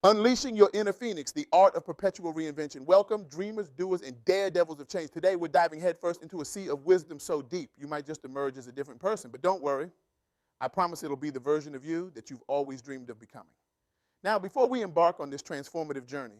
Unleashing your inner phoenix, the art of perpetual reinvention. Welcome, dreamers, doers, and daredevils of change. Today, we're diving headfirst into a sea of wisdom so deep, you might just emerge as a different person. But don't worry, I promise it'll be the version of you that you've always dreamed of becoming. Now, before we embark on this transformative journey,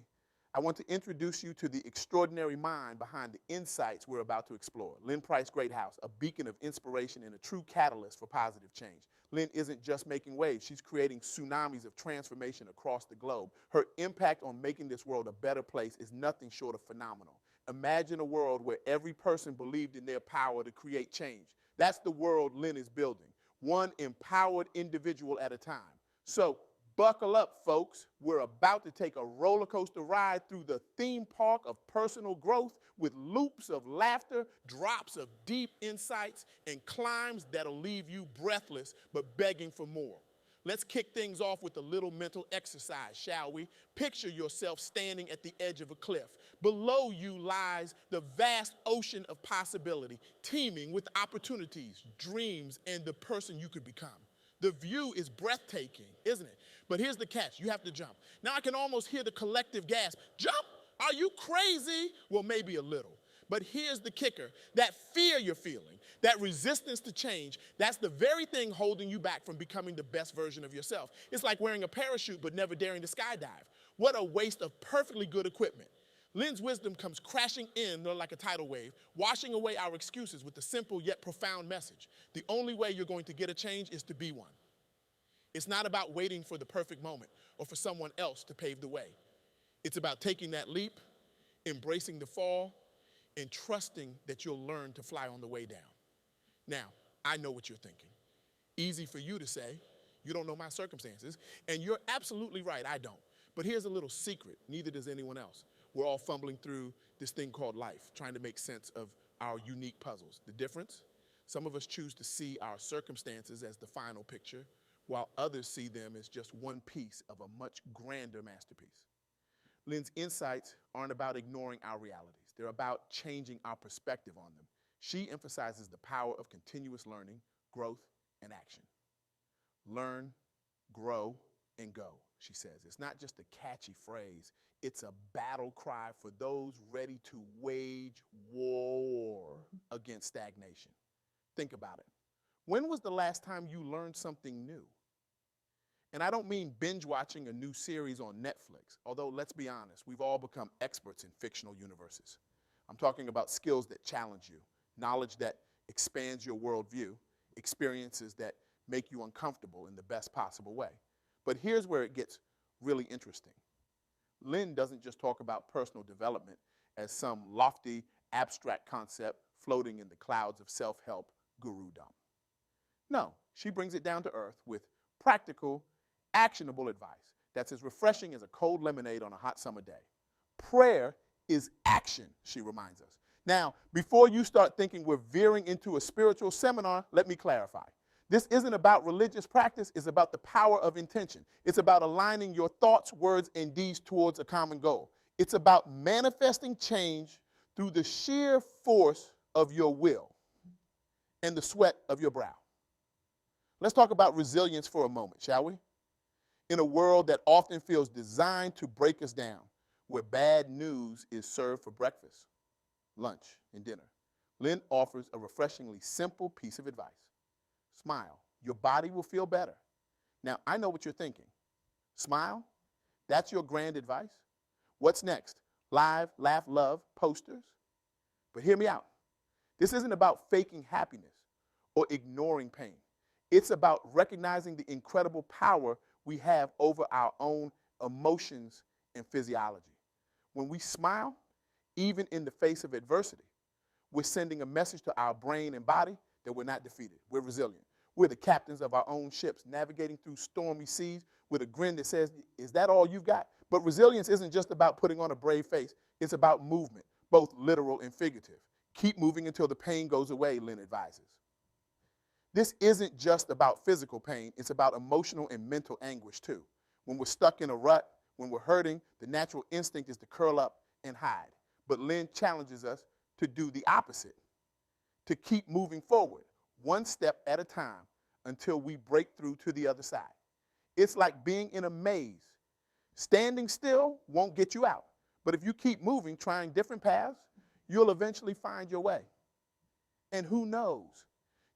I want to introduce you to the extraordinary mind behind the insights we're about to explore. Lynn Price-Greathouse, a beacon of inspiration and a true catalyst for positive change. Lynn isn't just making waves, she's creating tsunamis of transformation across the globe. Her impact on making this world a better place is nothing short of phenomenal. Imagine a world where every person believed in their power to create change. That's the world Lynn is building, one empowered individual at a time. So, buckle up, folks. We're about to take a roller coaster ride through the theme park of personal growth with loops of laughter, drops of deep insights, and climbs that'll leave you breathless but begging for more. Let's kick things off with a little mental exercise, shall we? Picture yourself standing at the edge of a cliff. Below you lies the vast ocean of possibility, teeming with opportunities, dreams, and the person you could become. The view is breathtaking, isn't it? But here's the catch. You have to jump. Now I can almost hear the collective gasp. Jump? Are you crazy? Well, maybe a little. But here's the kicker. That fear you're feeling, that resistance to change, that's the very thing holding you back from becoming the best version of yourself. It's like wearing a parachute but never daring to skydive. What a waste of perfectly good equipment. Lynn's wisdom comes crashing in like a tidal wave, washing away our excuses with a simple yet profound message. The only way you're going to get a change is to be one. It's not about waiting for the perfect moment or for someone else to pave the way. It's about taking that leap, embracing the fall, and trusting that you'll learn to fly on the way down. Now, I know what you're thinking. Easy for you to say. You don't know my circumstances. And you're absolutely right, I don't. But here's a little secret. Neither does anyone else. We're all fumbling through this thing called life, trying to make sense of our unique puzzles. The difference? Some of us choose to see our circumstances as the final picture, while others see them as just one piece of a much grander masterpiece. Lynn's insights aren't about ignoring our realities. They're about changing our perspective on them. She emphasizes the power of continuous learning, growth, and action. Learn, grow, and go, she says. It's not just a catchy phrase. It's a battle cry for those ready to wage war against stagnation. Think about it. When was the last time you learned something new? And I don't mean binge watching a new series on Netflix, although let's be honest, we've all become experts in fictional universes. I'm talking about skills that challenge you, knowledge that expands your worldview, experiences that make you uncomfortable in the best possible way. But here's where it gets really interesting. Lynn doesn't just talk about personal development as some lofty, abstract concept floating in the clouds of self-help gurudom. No, she brings it down to earth with practical, actionable advice that's as refreshing as a cold lemonade on a hot summer day. Prayer is action, she reminds us. Now, before you start thinking we're veering into a spiritual seminar, let me clarify. This isn't about religious practice, it's about the power of intention. It's about aligning your thoughts, words, and deeds towards a common goal. It's about manifesting change through the sheer force of your will and the sweat of your brow. Let's talk about resilience for a moment, shall we? In a world that often feels designed to break us down, where bad news is served for breakfast, lunch, and dinner, Lynn offers a refreshingly simple piece of advice. Smile. Your body will feel better. Now, I know what you're thinking. Smile? That's your grand advice? What's next? Live, laugh, love, posters? But hear me out. This isn't about faking happiness or ignoring pain. It's about recognizing the incredible power we have over our own emotions and physiology. When we smile, even in the face of adversity, we're sending a message to our brain and body that we're not defeated. We're resilient. We're the captains of our own ships, navigating through stormy seas with a grin that says, is that all you've got? But resilience isn't just about putting on a brave face. It's about movement, both literal and figurative. Keep moving until the pain goes away, Lynn advises. This isn't just about physical pain. It's about emotional and mental anguish, too. When we're stuck in a rut, when we're hurting, the natural instinct is to curl up and hide. But Lynn challenges us to do the opposite, to keep moving forward, one step at a time until we break through to the other side. It's like being in a maze. Standing still won't get you out. But if you keep moving, trying different paths, you'll eventually find your way. And who knows?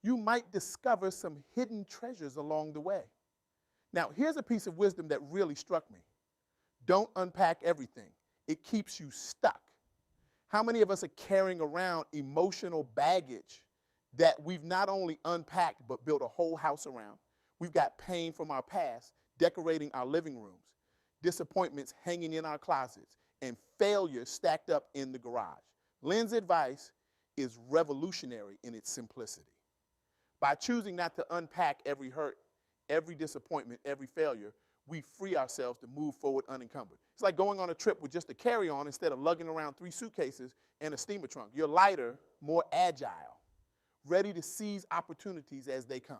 You might discover some hidden treasures along the way. Now, here's a piece of wisdom that really struck me. Don't unpack everything. It keeps you stuck. How many of us are carrying around emotional baggage that we've not only unpacked but built a whole house around? We've got pain from our past decorating our living rooms, disappointments hanging in our closets, and failures stacked up in the garage. Lynn's advice is revolutionary in its simplicity. By choosing not to unpack every hurt, every disappointment, every failure, we free ourselves to move forward unencumbered. It's like going on a trip with just a carry-on instead of lugging around 3 suitcases and a steamer trunk. You're lighter, more agile, ready to seize opportunities as they come.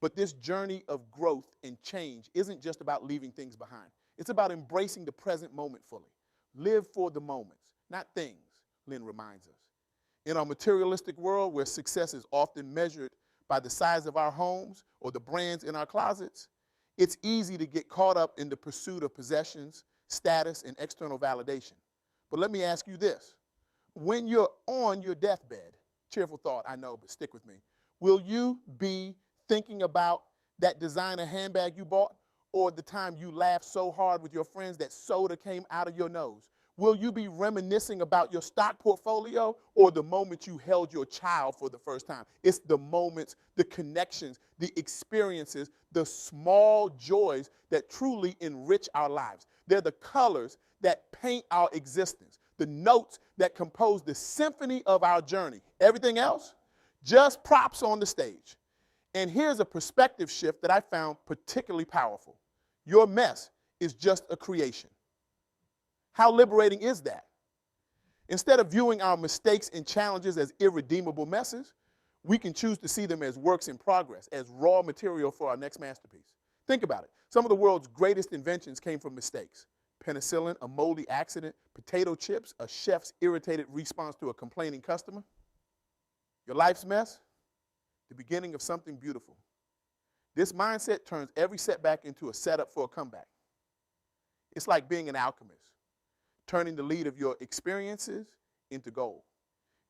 But this journey of growth and change isn't just about leaving things behind. It's about embracing the present moment fully. Live for the moments, not things, Lynn reminds us. In our materialistic world where success is often measured by the size of our homes or the brands in our closets, it's easy to get caught up in the pursuit of possessions, status, and external validation. But let me ask you this. When you're on your deathbed, cheerful thought, I know, but stick with me, will you be thinking about that designer handbag you bought or the time you laughed so hard with your friends that soda came out of your nose? Will you be reminiscing about your stock portfolio or the moment you held your child for the first time? It's the moments, the connections, the experiences, the small joys that truly enrich our lives. They're the colors that paint our existence, the notes that compose the symphony of our journey. Everything else, just props on the stage. And here's a perspective shift that I found particularly powerful. Your mess is just a creation. How liberating is that? Instead of viewing our mistakes and challenges as irredeemable messes, we can choose to see them as works in progress, as raw material for our next masterpiece. Think about it. Some of the world's greatest inventions came from mistakes. Penicillin, a moldy accident, potato chips, a chef's irritated response to a complaining customer. Your life's mess, the beginning of something beautiful. This mindset turns every setback into a setup for a comeback. It's like being an alchemist, turning the lead of your experiences into gold.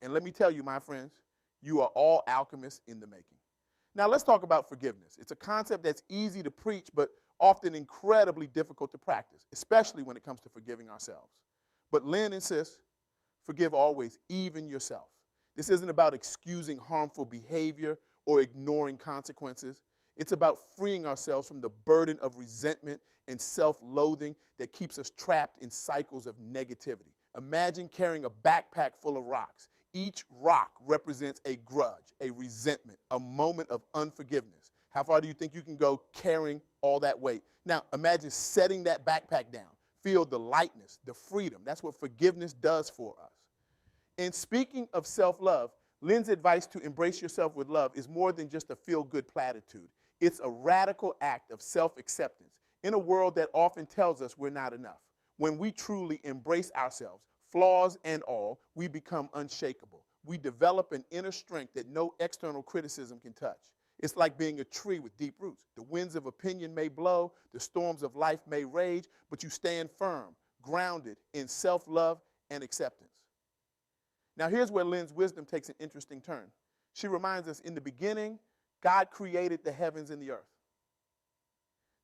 And let me tell you, my friends, you are all alchemists in the making. Now let's talk about forgiveness. It's a concept that's easy to preach, but often incredibly difficult to practice, especially when it comes to forgiving ourselves. But Lynn insists, forgive always, even yourself. This isn't about excusing harmful behavior or ignoring consequences. It's about freeing ourselves from the burden of resentment and self-loathing that keeps us trapped in cycles of negativity. Imagine carrying a backpack full of rocks. Each rock represents a grudge, a resentment, a moment of unforgiveness. How far do you think you can go carrying all that weight? Now, imagine setting that backpack down. Feel the lightness, the freedom. That's what forgiveness does for us. And speaking of self-love, Lynn's advice to embrace yourself with love is more than just a feel-good platitude. It's a radical act of self-acceptance in a world that often tells us we're not enough. When we truly embrace ourselves, flaws and all, we become unshakable. We develop an inner strength that no external criticism can touch. It's like being a tree with deep roots. The winds of opinion may blow, the storms of life may rage, but you stand firm, grounded in self-love and acceptance. Now here's where Lynn's wisdom takes an interesting turn. She reminds us, in the beginning, God created the heavens and the earth.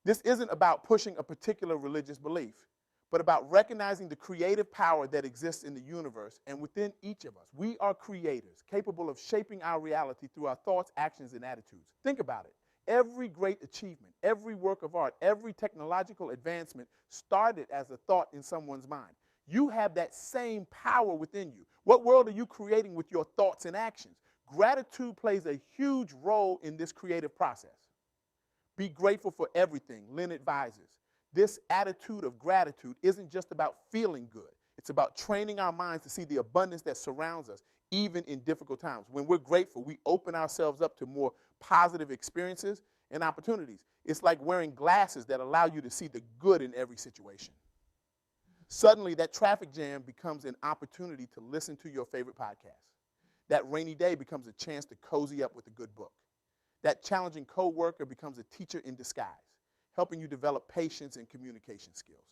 This isn't about pushing a particular religious belief, but about recognizing the creative power that exists in the universe and within each of us. We are creators, capable of shaping our reality through our thoughts, actions, and attitudes. Think about it. Every great achievement, every work of art, every technological advancement started as a thought in someone's mind. You have that same power within you. What world are you creating with your thoughts and actions? Gratitude plays a huge role in this creative process. Be grateful for everything, Lynn advises. This attitude of gratitude isn't just about feeling good. It's about training our minds to see the abundance that surrounds us, even in difficult times. When we're grateful, we open ourselves up to more positive experiences and opportunities. It's like wearing glasses that allow you to see the good in every situation. Suddenly, that traffic jam becomes an opportunity to listen to your favorite podcast. That rainy day becomes a chance to cozy up with a good book. That challenging coworker becomes a teacher in disguise, helping you develop patience and communication skills.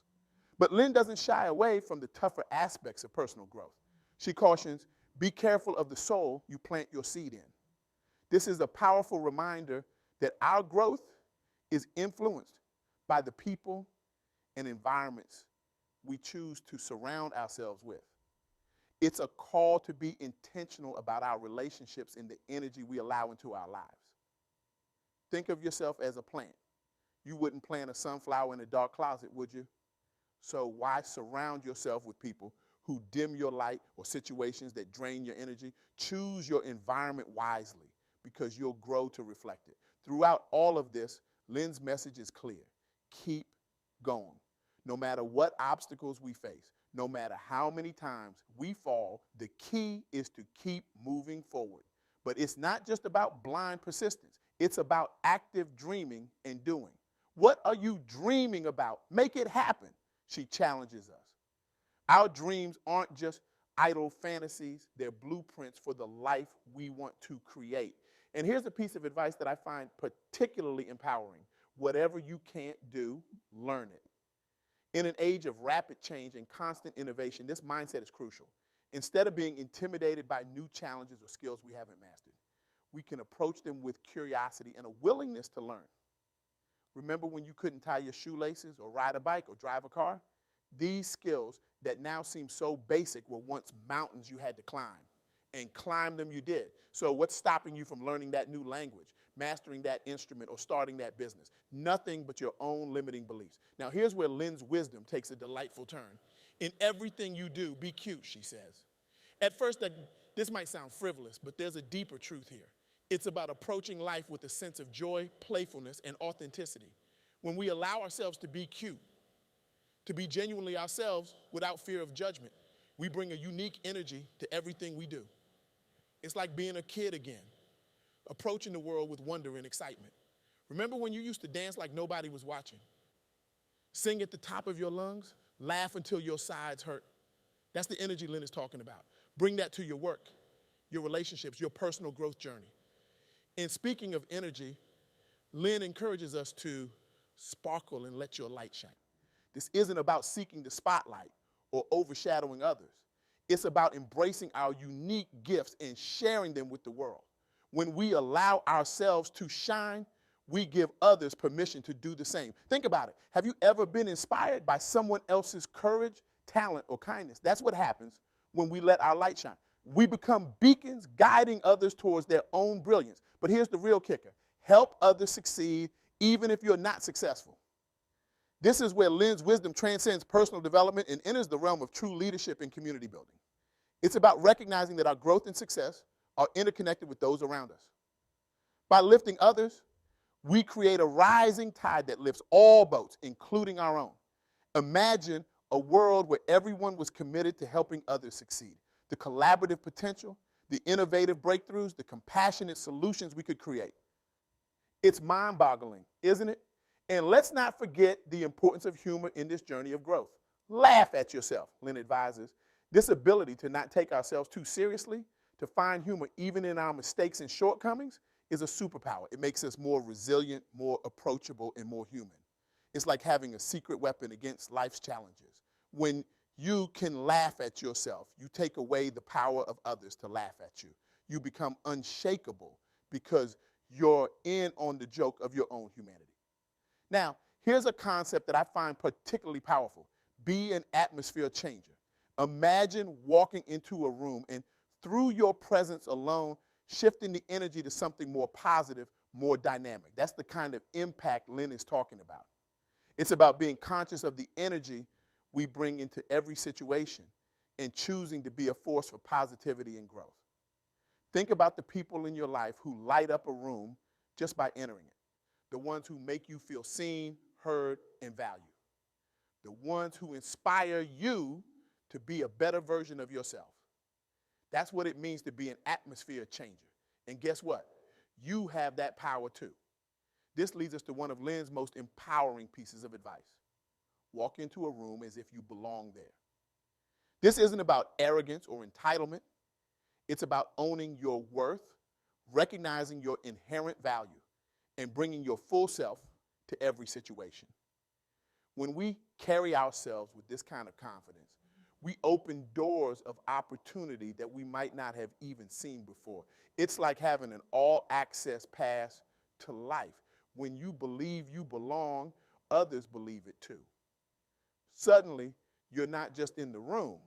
But Lynn doesn't shy away from the tougher aspects of personal growth. She cautions, be careful of the soil you plant your seed in. This is a powerful reminder that our growth is influenced by the people and environments we choose to surround ourselves with. It's a call to be intentional about our relationships and the energy we allow into our lives. Think of yourself as a plant. You wouldn't plant a sunflower in a dark closet, would you? So why surround yourself with people who dim your light or situations that drain your energy? Choose your environment wisely because you'll grow to reflect it. Throughout all of this, Lynn's message is clear. Keep going. No matter what obstacles we face, no matter how many times we fall, the key is to keep moving forward. But it's not just about blind persistence. It's about active dreaming and doing. What are you dreaming about? Make it happen, she challenges us. Our dreams aren't just idle fantasies. They're blueprints for the life we want to create. And here's a piece of advice that I find particularly empowering. Whatever you can't do, learn it. In an age of rapid change and constant innovation, this mindset is crucial. Instead of being intimidated by new challenges or skills we haven't mastered, we can approach them with curiosity and a willingness to learn. Remember when you couldn't tie your shoelaces or ride a bike or drive a car? These skills that now seem so basic were once mountains you had to climb, and climb them you did. So what's stopping you from learning that new language, mastering that instrument, or starting that business? Nothing but your own limiting beliefs. Now here's where Lynn's wisdom takes a delightful turn. In everything you do, be cute, she says. At first, this might sound frivolous, but there's a deeper truth here. It's about approaching life with a sense of joy, playfulness, and authenticity. When we allow ourselves to be cute, to be genuinely ourselves without fear of judgment, we bring a unique energy to everything we do. It's like being a kid again, approaching the world with wonder and excitement. Remember when you used to dance like nobody was watching? Sing at the top of your lungs, laugh until your sides hurt. That's the energy Lynn is talking about. Bring that to your work, your relationships, your personal growth journey. And speaking of energy, Lynn encourages us to sparkle and let your light shine. This isn't about seeking the spotlight or overshadowing others. It's about embracing our unique gifts and sharing them with the world. When we allow ourselves to shine, we give others permission to do the same. Think about it. Have you ever been inspired by someone else's courage, talent, or kindness? That's what happens when we let our light shine. We become beacons guiding others towards their own brilliance. But here's the real kicker. Help others succeed even if you're not successful. This is where Lynn's wisdom transcends personal development and enters the realm of true leadership and community building. It's about recognizing that our growth and success are interconnected with those around us. By lifting others, we create a rising tide that lifts all boats, including our own. Imagine a world where everyone was committed to helping others succeed. The collaborative potential, the innovative breakthroughs, the compassionate solutions we could create. It's mind-boggling, isn't it? And let's not forget the importance of humor in this journey of growth. Laugh at yourself, Lynn advises. This ability to not take ourselves too seriously, to find humor even in our mistakes and shortcomings, is a superpower. It makes us more resilient, more approachable, and more human. It's like having a secret weapon against life's challenges. When you can laugh at yourself, you take away the power of others to laugh at you. You become unshakable because you're in on the joke of your own humanity. Now, here's a concept that I find particularly powerful. Be an atmosphere changer. Imagine walking into a room and through your presence alone, shifting the energy to something more positive, more dynamic. That's the kind of impact Lynn is talking about. It's about being conscious of the energy we bring into every situation and choosing to be a force for positivity and growth. Think about the people in your life who light up a room just by entering it. The ones who make you feel seen, heard, and valued. The ones who inspire you to be a better version of yourself. That's what it means to be an atmosphere changer. And guess what? You have that power too. This leads us to one of Lynn's most empowering pieces of advice. Walk into a room as if you belong there. This isn't about arrogance or entitlement. It's about owning your worth, recognizing your inherent value, and bringing your full self to every situation. When we carry ourselves with this kind of confidence, we open doors of opportunity that we might not have even seen before. It's like having an all-access pass to life. When you believe you belong, others believe it too. Suddenly, you're not just in the room,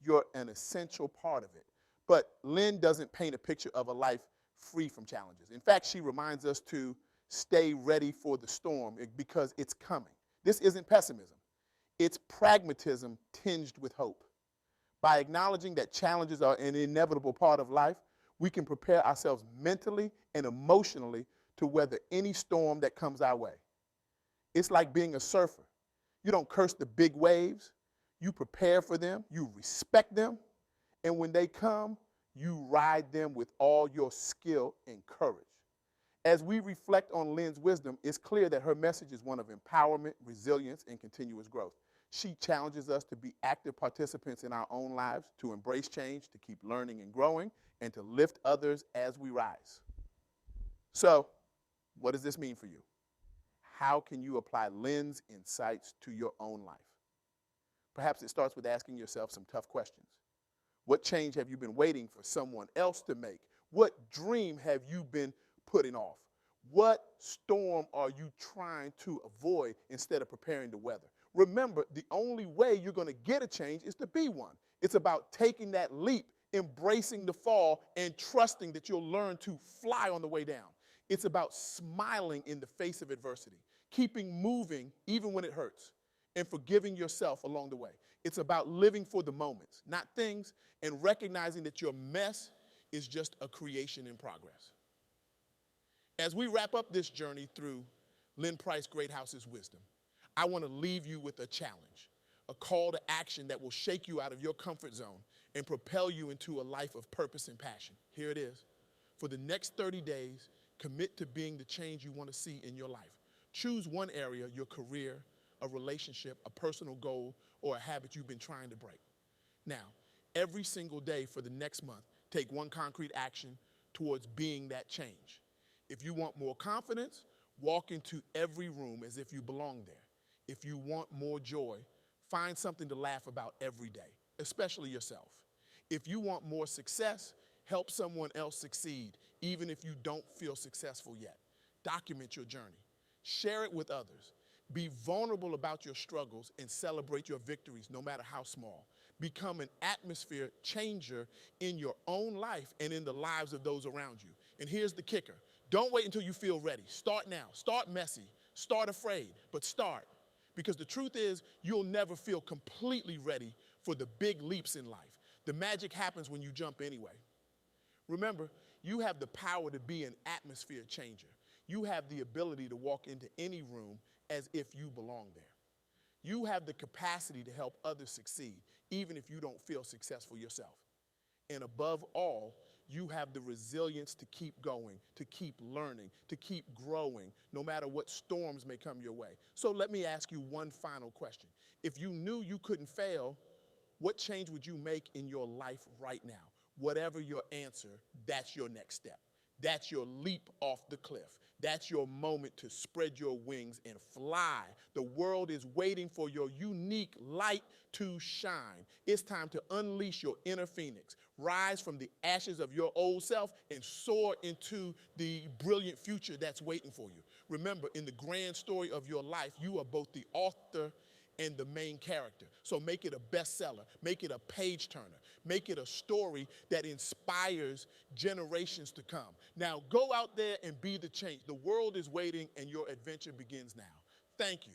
you're an essential part of it. But Lynn doesn't paint a picture of a life free from challenges. In fact, she reminds us to stay ready for the storm because it's coming. This isn't pessimism. It's pragmatism tinged with hope. By acknowledging that challenges are an inevitable part of life, we can prepare ourselves mentally and emotionally to weather any storm that comes our way. It's like being a surfer. You don't curse the big waves. You prepare for them. You respect them. And when they come, you ride them with all your skill and courage. As we reflect on Lynn's wisdom, it's clear that her message is one of empowerment, resilience, and continuous growth. She challenges us to be active participants in our own lives, to embrace change, to keep learning and growing, and to lift others as we rise. So, what does this mean for you? How can you apply Lynn's insights to your own life? Perhaps it starts with asking yourself some tough questions. What change have you been waiting for someone else to make? What dream have you been putting off? What storm are you trying to avoid instead of preparing to weather? Remember, the only way you're going to get a change is to be one. It's about taking that leap, embracing the fall, and trusting that you'll learn to fly on the way down. It's about smiling in the face of adversity, keeping moving even when it hurts, and forgiving yourself along the way. It's about living for the moments, not things, and recognizing that your mess is just a creation in progress. As we wrap up this journey through Lynn Price-Greathouse's wisdom, I want to leave you with a challenge, a call to action that will shake you out of your comfort zone and propel you into a life of purpose and passion. Here it is. For the next 30 days, commit to being the change you want to see in your life. Choose one area, your career, a relationship, a personal goal, or a habit you've been trying to break. Now, every single day for the next month, take one concrete action towards being that change. If you want more confidence, walk into every room as if you belong there. If you want more joy, find something to laugh about every day, especially yourself. If you want more success, help someone else succeed, even if you don't feel successful yet. Document your journey. Share it with others. Be vulnerable about your struggles and celebrate your victories, no matter how small. Become an atmosphere changer in your own life and in the lives of those around you. And here's the kicker. Don't wait until you feel ready. Start now. Start messy. Start afraid, but start. Because the truth is, you'll never feel completely ready for the big leaps in life. The magic happens when you jump anyway. Remember, you have the power to be an atmosphere changer. You have the ability to walk into any room as if you belong there. You have the capacity to help others succeed, even if you don't feel successful yourself. And above all, you have the resilience to keep going, to keep learning, to keep growing, no matter what storms may come your way. So let me ask you one final question. If you knew you couldn't fail, what change would you make in your life right now? Whatever your answer, that's your next step. That's your leap off the cliff. That's your moment to spread your wings and fly. The world is waiting for your unique light to shine. It's time to unleash your inner phoenix. Rise from the ashes of your old self and soar into the brilliant future that's waiting for you. Remember, in the grand story of your life, you are both the author and the main character. So make it a bestseller. Make it a page turner. Make it a story that inspires generations to come. Now go out there and be the change. The world is waiting and your adventure begins now. Thank you.